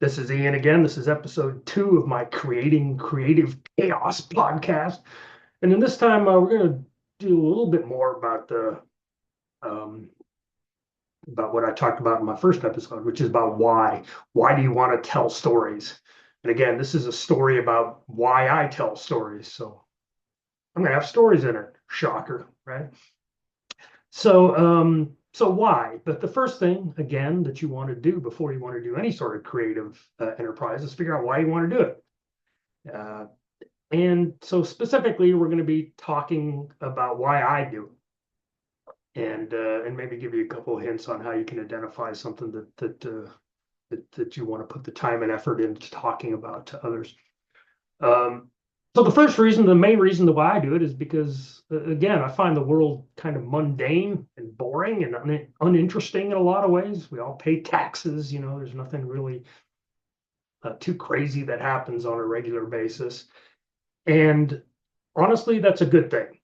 This is Ian again. This is episode 2 of my Creating Creative Chaos podcast. And then this time we're going to do a little bit more um, about what I talked about in my first episode, which is about why. Why do you want to tell stories? And again, this is a story about why I tell stories. So I'm going to have stories in it. Shocker, right? So why? But the first thing, again, that you want to do before you want to do any sort of creative enterprise is figure out why you want to do it. Uh, and so specifically, we're going to be talking about why I do it, and maybe give you a couple of hints on how you can identify something that you want to put the time and effort into talking about to others. Um, so the first reason, the main reason the why I do it is because, again, I find the world kind of mundane and boring and uninteresting in a lot of ways. We all pay taxes, there's nothing really too crazy that happens on a regular basis. And honestly, that's a good thing,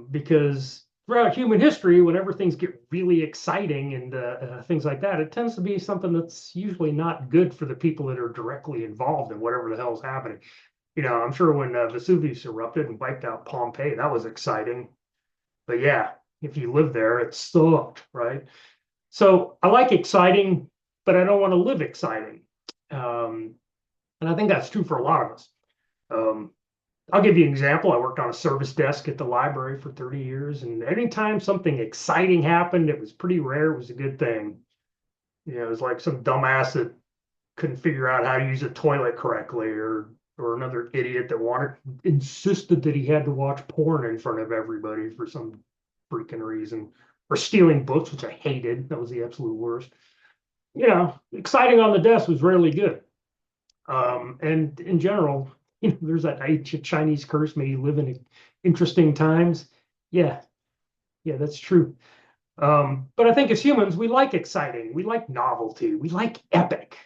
because throughout human history, whenever things get really exciting and things like that, it tends to be something that's usually not good for the people that are directly involved in whatever the hell is happening. I'm sure when Vesuvius erupted and wiped out Pompeii, that was exciting. But yeah, if you live there, it sucked, right? So I like exciting, but I don't want to live exciting. Um, and I think that's true for a lot of us. Um, I'll give you an example. I worked on a service desk at the library for 30 years, and anytime something exciting happened, it was pretty rare. It was a good thing. It was like some dumbass that couldn't figure out how to use a toilet correctly, or another idiot that insisted that he had to watch porn in front of everybody for some freaking reason, or stealing books, which I hated. That was the absolute worst. Exciting on the desk was rarely good. And in general, there's that Chinese curse, may you live in interesting times. Yeah, yeah, that's true. But I think as humans, we like exciting, we like novelty, we like epic.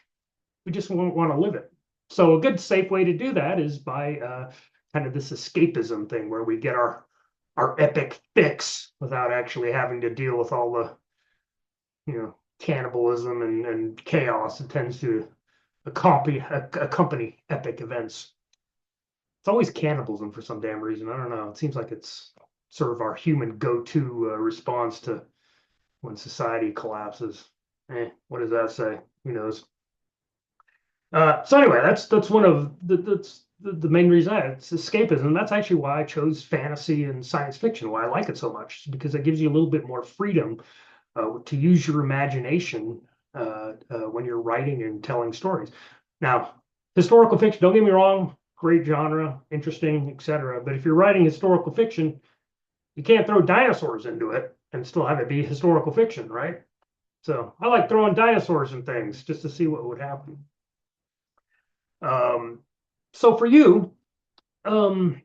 We just want to live it. So a good safe way to do that is by kind of this escapism thing where we get our epic fix without actually having to deal with all the cannibalism and chaos that tends to accompany epic events. It's always cannibalism for some damn reason. I don't know. It seems like it's sort of our human go-to response to when society collapses. What does that say? Who knows? So anyway, that's one of that's the main reason it's escapism. That's actually why I chose fantasy and science fiction. Why I like it so much, because it gives you a little bit more freedom to use your imagination when you're writing and telling stories. Now, historical fiction, don't get me wrong, great genre, interesting, etc. But if you're writing historical fiction, you can't throw dinosaurs into it and still have it be historical fiction, right? So I like throwing dinosaurs and things just to see what would happen. So for you, um,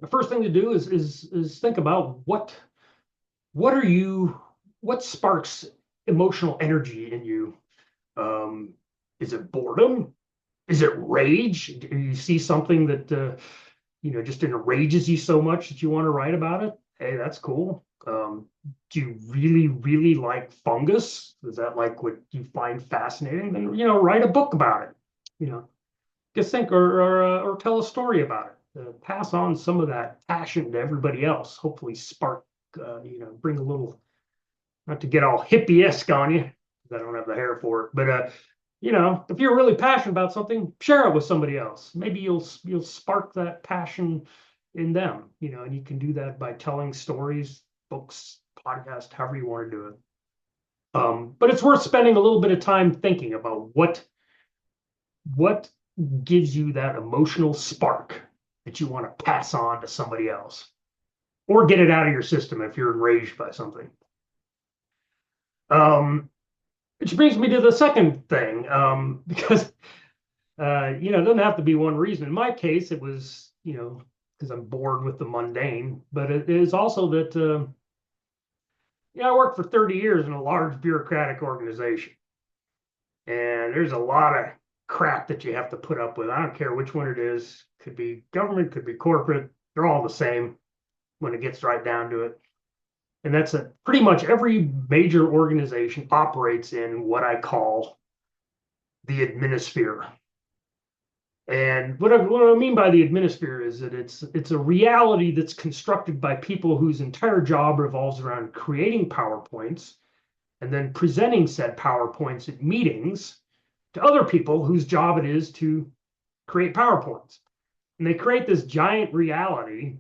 the first thing to do is think about what are you what sparks emotional energy in you. Um, is it boredom? Is it rage? Do you see something that just enrages you so much that you want to write about it? Hey, that's cool. Do you really, really like fungus? Is that like what you find fascinating? Then write a book about it. You know, just think or tell a story about it. Pass on some of that passion to everybody else. Hopefully, spark. Bring a little, not to get all hippie-esque on you, because I don't have the hair for it, but if you're really passionate about something, share it with somebody else. Maybe you'll spark that passion in them, and you can do that by telling stories, books, podcast, however you want to do it. But it's worth spending a little bit of time thinking about what gives you that emotional spark that you want to pass on to somebody else, or get it out of your system if you're enraged by something. Which brings me to the second thing, because it doesn't have to be one reason. In my case, it was, because I'm bored with the mundane, but it is also that, I worked for 30 years in a large bureaucratic organization, and there's a lot of crap that you have to put up with. I don't care which one it is. Could be government, could be corporate. They're all the same when it gets right down to it. And that's pretty much every major organization operates in what I call the Adminisphere. And what I mean by the Adminisphere is that it's a reality that's constructed by people whose entire job revolves around creating PowerPoints and then presenting said PowerPoints at meetings to other people whose job it is to create PowerPoints. And they create this giant reality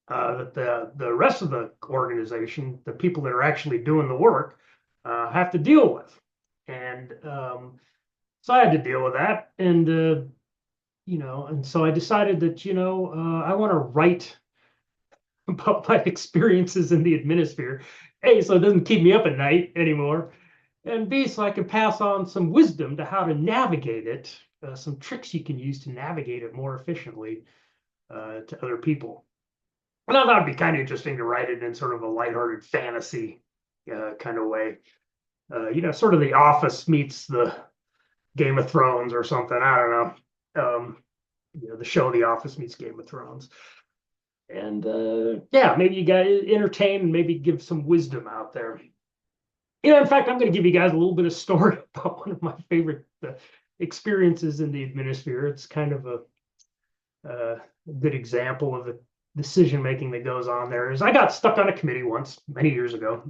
that the rest of the organization, the people that are actually doing the work, have to deal with. And so I had to deal with that. And and so I decided that, I want to write about my experiences in the Adminisphere. A, so it doesn't keep me up at night anymore. And B, so I can pass on some wisdom to how to navigate it, some tricks you can use to navigate it more efficiently to other people. And I thought it'd be kind of interesting to write it in sort of a lighthearted fantasy kind of way. Sort of The Office meets the Game of Thrones or something. I don't know. The show The Office meets Game of Thrones. And yeah, maybe you guys entertain and maybe give some wisdom out there. In fact, I'm going to give you guys a little bit of story about one of my favorite experiences in the Adminisphere. It's kind of a good example of the decision making that goes on there. Is I got stuck on a committee once, many years ago,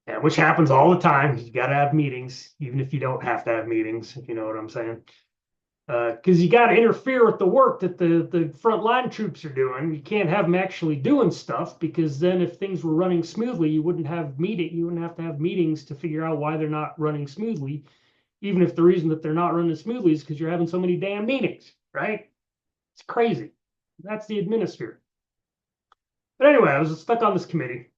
and which happens all the time. You got to have meetings, even if you don't have to have meetings, if you know what I'm saying. Because you got to interfere with the work that the frontline troops are doing. You can't have them actually doing stuff, because then if things were running smoothly, you wouldn't have to have meetings to figure out why they're not running smoothly, even if the reason that they're not running smoothly is because you're having so many damn meetings, right? It's crazy. That's the Adminisphere. But anyway, I was stuck on this committee,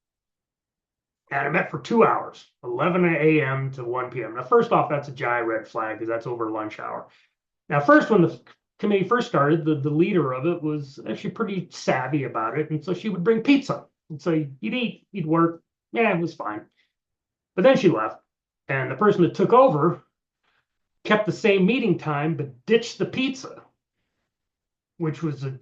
and I met for 2 hours, 11 a.m. to 1 p.m. Now, first off, that's a giant red flag because that's over lunch hour. Now, first, when the committee first started, the leader of it was actually pretty savvy about it. And so she would bring pizza. And so you'd eat, you'd work. Yeah, it was fine. But then she left. And the person that took over kept the same meeting time, but ditched the pizza, which was a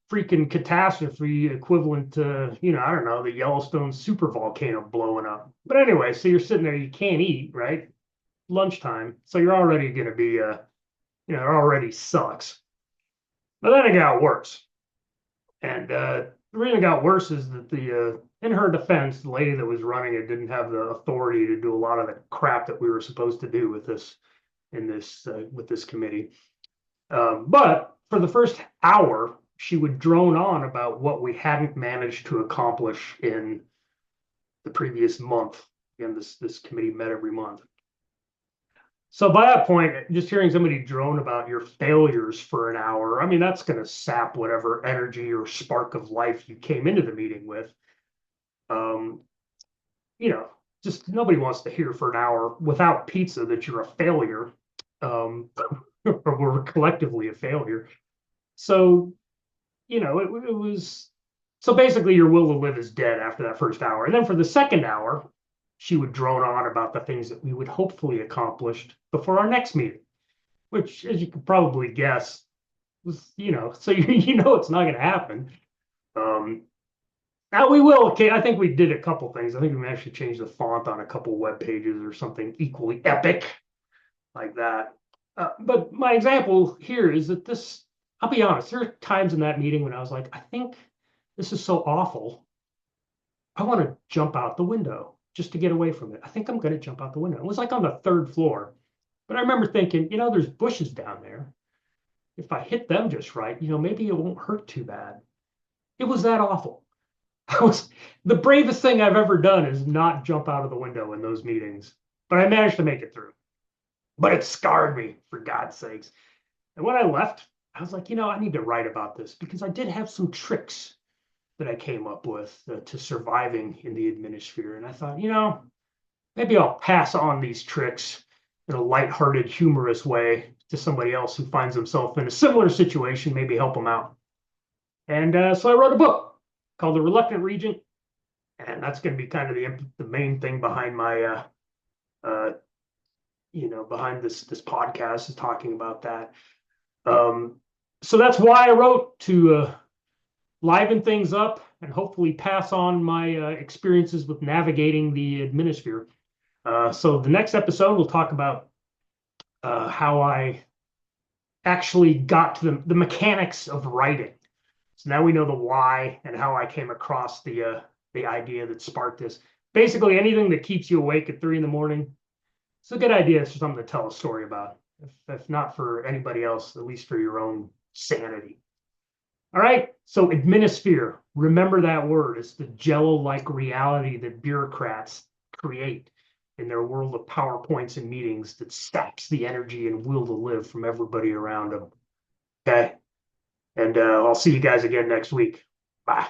freaking catastrophe equivalent to, I don't know, the Yellowstone super volcano blowing up. But anyway, so you're sitting there, you can't eat, right? Lunchtime. So you're already going to be it already sucks. But then it got worse. And the reason it got worse is that in her defense, the lady that was running it didn't have the authority to do a lot of the crap that we were supposed to do with this committee. But for the first hour, she would drone on about what we hadn't managed to accomplish in the previous month. Again, this committee met every month. So by that point, just hearing somebody drone about your failures for an hour, I mean, that's going to sap whatever energy or spark of life you came into the meeting with. Just nobody wants to hear for an hour without pizza that you're a failure, or we're collectively a failure. So, it was, so basically your will to live is dead after that first hour. And then for the second hour, she would drone on about the things that we would hopefully accomplish before our next meeting, which, as you could probably guess, was, so it's not going to happen. Now we will. Okay, I think we did a couple things. I think we actually changed the font on a couple web pages or something equally epic like that. But my example here is that I'll be honest, there are times in that meeting when I was like, I think this is so awful. I want to jump out the window just to get away from it. I think I'm going to jump out the window. It was like on the third floor. But I remember thinking, there's bushes down there. If I hit them just right, maybe it won't hurt too bad. It was that awful. The bravest thing I've ever done is not jump out of the window in those meetings. But I managed to make it through. But it scarred me, for God's sakes. And when I left, I was like, I need to write about this, because I did have some tricks that I came up with to surviving in the Adminisphere. And I thought, maybe I'll pass on these tricks in a lighthearted, humorous way to somebody else who finds himself in a similar situation, maybe help them out. And so I wrote a book called The Reluctant Regent. And that's going to be kind of the main thing behind my, behind this podcast, is talking about that. So that's why I wrote, to liven things up and hopefully pass on my experiences with navigating the Adminisphere. So the next episode, we'll talk about how I actually got to the mechanics of writing. So now we know the why and how I came across the idea that sparked this. Basically, anything that keeps you awake at 3 in the morning, it's a good idea. It's something to tell a story about. If not for anybody else, at least for your own sanity. All right. So Adminisphere, remember that word. It's the jello-like reality that bureaucrats create in their world of PowerPoints and meetings that saps the energy and will to live from everybody around them. Okay. And I'll see you guys again next week. Bye.